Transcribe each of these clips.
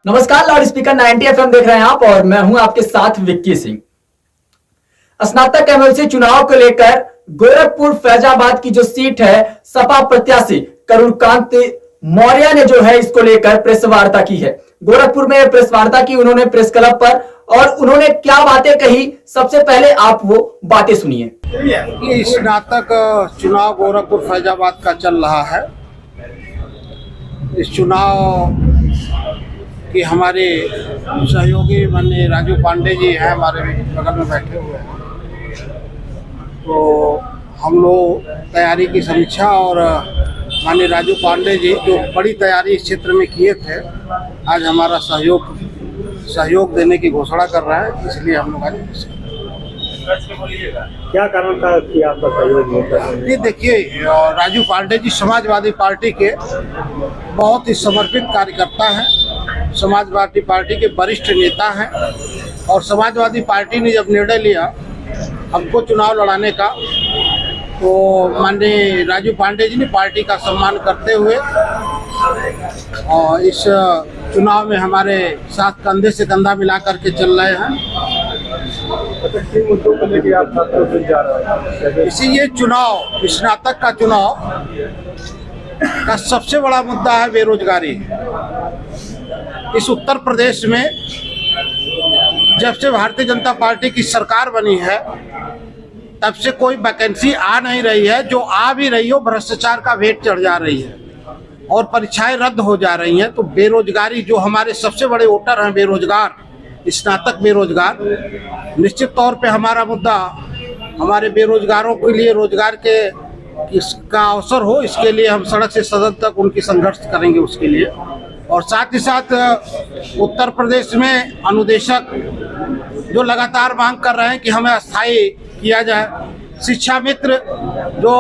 नमस्कार, loud speaker 90 FM देख रहे हैं आप और मैं हूं आपके साथ विक्की सिंह। स्नातक एमएलसी चुनाव को लेकर गोरखपुर फैजाबाद की जो सीट है, सपा प्रत्याशी करुणकांत मौर्य ने जो है इसको लेकर प्रेस वार्ता की है। गोरखपुर में प्रेस वार्ता की उन्होंने प्रेस क्लब पर, और उन्होंने क्या बातें कही, सबसे पहले आप वो बातें सुनिए। ये स्नातक चुनाव गोरखपुर फैजाबाद का चल रहा है। इस चुनाव कि हमारे सहयोगी माननीय राजू पांडे जी हैं, हमारे बगल में बैठे हुए हैं। तो हम लोग तैयारी की समीक्षा और माननीय राजू पांडे जी जो बड़ी तैयारी इस क्षेत्र में किए थे, आज हमारा सहयोग देने की घोषणा कर रहा है, इसलिए हम लोग आज क्या कारण था कि आपका सहयोग नहीं कर रहे? ये देखिए, राजू पांडे जी समाजवादी पार्टी के बहुत ही समर्पित कार्यकर्ता हैं, समाजवादी पार्टी के वरिष्ठ नेता हैं। और समाजवादी पार्टी ने जब निर्णय लिया हमको चुनाव लड़ाने का, तो माननीय राजू पांडे जी ने पार्टी का सम्मान करते हुए और इस चुनाव में हमारे साथ कंधे से कंधा मिला करके चल रहे हैं। किन मुद्दों को लेकर आप साथ जा रहे हैं? इसी ये चुनाव, स्नातक का चुनाव का सबसे बड़ा मुद्दा है बेरोजगारी। इस उत्तर प्रदेश में जब से भारतीय जनता पार्टी की सरकार बनी है, तब से कोई वैकेंसी आ नहीं रही है। जो आ भी रही हो, भ्रष्टाचार का भेंट चढ़ जा रही है और परीक्षाएं रद्द हो जा रही हैं। तो बेरोजगारी, जो हमारे सबसे बड़े वोटर हैं बेरोजगार, स्नातक बेरोजगार, निश्चित तौर पे हमारा मुद्दा हमारे बेरोजगारों के लिए रोजगार का अवसर हो, इसके लिए हम सड़क से सदन तक उनकी संघर्ष करेंगे उसके लिए। और साथ ही साथ उत्तर प्रदेश में अनुदेशक जो लगातार मांग कर रहे हैं कि हमें अस्थायी किया जाए, शिक्षा मित्र जो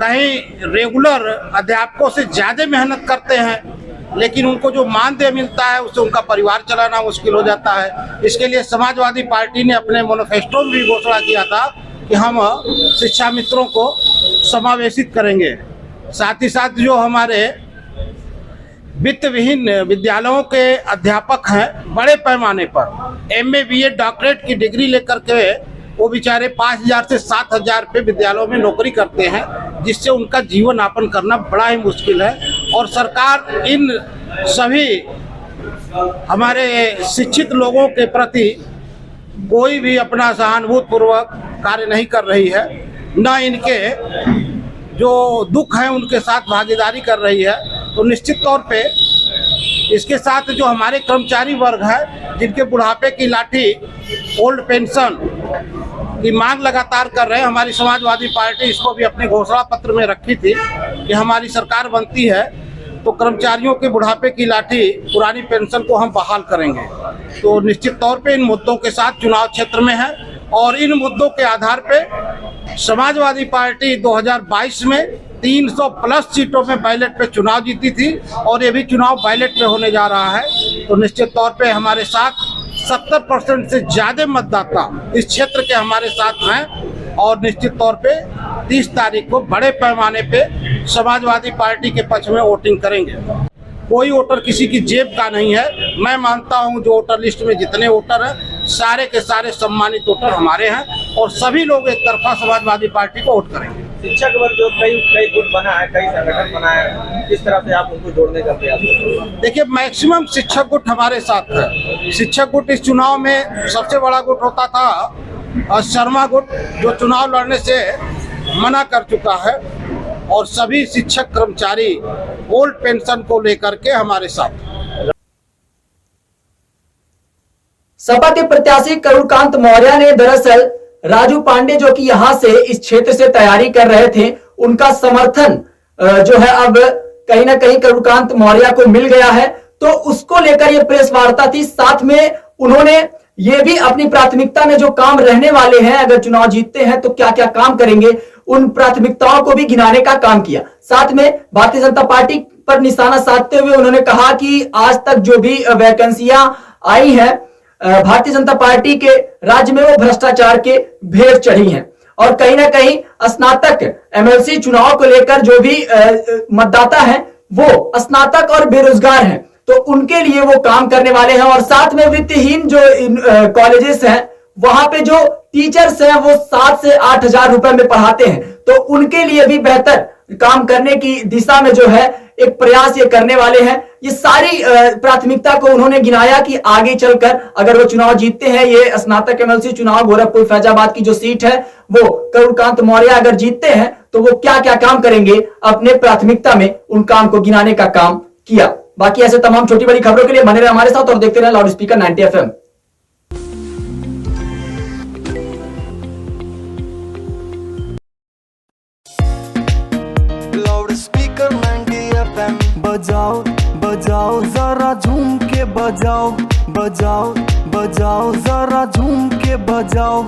कहीं रेगुलर अध्यापकों से ज़्यादा मेहनत करते हैं, लेकिन उनको जो मानदेय मिलता है उससे उनका परिवार चलाना मुश्किल हो जाता है। इसके लिए समाजवादी पार्टी ने अपने मैनिफेस्टो में भी घोषणा किया था कि हम शिक्षा मित्रों को समावेशित करेंगे। साथ ही साथ जो हमारे वित्त विहीन विद्यालयों के अध्यापक हैं, बड़े पैमाने पर MA BA डॉक्टरेट की डिग्री लेकर के वो बेचारे 5,000 से 7,000 रुपये विद्यालयों में नौकरी करते हैं, जिससे उनका जीवन यापन करना बड़ा ही मुश्किल है। और सरकार इन सभी हमारे शिक्षित लोगों के प्रति कोई भी अपना सहानुभूतिपूर्वक कार्य नहीं कर रही है, न इनके जो दुख हैं उनके साथ भागीदारी कर रही है। तो निश्चित तौर पे इसके साथ जो हमारे कर्मचारी वर्ग है, जिनके बुढ़ापे की लाठी ओल्ड पेंशन की मांग लगातार कर रहे हैं, हमारी समाजवादी पार्टी इसको भी अपने घोषणा पत्र में रखी थी कि हमारी सरकार बनती है तो कर्मचारियों के बुढ़ापे की लाठी पुरानी पेंशन को हम बहाल करेंगे। तो निश्चित तौर पे इन मुद्दों के साथ चुनाव क्षेत्र में है और इन मुद्दों के आधार पे समाजवादी पार्टी 2022 में 300 प्लस सीटों में बैलेट पे चुनाव जीती थी और ये भी चुनाव बैलेट पे होने जा रहा है। तो निश्चित तौर पे हमारे साथ 70% से ज़्यादा मतदाता इस क्षेत्र के हमारे साथ हैं और निश्चित तौर पे 30 तारीख को बड़े पैमाने पे समाजवादी पार्टी के पक्ष में वोटिंग करेंगे। कोई वोटर किसी की जेब का नहीं है। मैं मानता हूं जो वोटर लिस्ट में जितने वोटर हैं, सारे के सारे सम्मानित वोटर हमारे हैं और सभी लोग एक तरफा समाजवादी पार्टी को वोट करेंगे। शिक्षक वर्ग जो कई गुट बना है, कई संगठन बना है, किस तरह से आप उनको जोड़ने का प्रयास करते हैं? देखिए, मैक्सिमम शिक्षक गुट हमारे साथ है। शिक्षक गुट इस चुनाव में सबसे बड़ा गुट होता था और शर्मा गुट जो चुनाव लड़ने से मना कर चुका है और सभी शिक्षक कर्मचारी ओल्ड पेंशन को लेकर के हमारे साथ। सपा के प्रत्याशी करुणकांत मौर्य ने दरअसल राजू पांडे जो कि यहां से इस क्षेत्र से तैयारी कर रहे थे, उनका समर्थन जो है अब कहीं ना कहीं करुणकांत मौर्य को मिल गया है। तो उसको लेकर ये प्रेस वार्ता थी। साथ में उन्होंने ये भी अपनी प्राथमिकता में जो काम रहने वाले हैं, अगर चुनाव जीतते हैं तो क्या क्या काम करेंगे, उन प्राथमिकताओं को भी गिनाने का काम किया। साथ में भारतीय जनता पार्टी पर निशाना साधते हुए उन्होंने कहा कि आज तक जो भी वैकेंसियां आई हैं भारतीय जनता पार्टी के राज्य में, वो भ्रष्टाचार के भेंट चढ़ी हैं। और कहीं ना कहीं स्नातक एमएलसी चुनाव को लेकर जो भी मतदाता हैं वो स्नातक और बेरोजगार हैं। तो उनके लिए वो काम करने वाले हैं। और साथ में वृत्तिहीन जो कॉलेजेस हैं वहां पे जो टीचर्स हैं वो 7 से 8 हजार रुपए में पढ़ाते हैं, तो उनके लिए भी बेहतर काम करने की दिशा में जो है एक प्रयास ये करने वाले हैं। ये सारी प्राथमिकता को उन्होंने गिनाया कि आगे चलकर अगर वो चुनाव जीतते हैं, ये स्नातक एमएलसी चुनाव गोरखपुर फैजाबाद की जो सीट है वो करुणकांत मौर्य अगर जीतते हैं तो वो क्या क्या काम करेंगे, अपने प्राथमिकता में उन काम को गिनाने का काम किया। बाकी ऐसे तमाम छोटी बड़ी खबरों के लिए बने रहे हमारे साथ और देखते रहे loud speaker 90 FM। Loud speaker 90 FM बजाओ बजाओ जरा झूम के बजाओ, बजाओ बजाओ जरा झूम के बजाओ।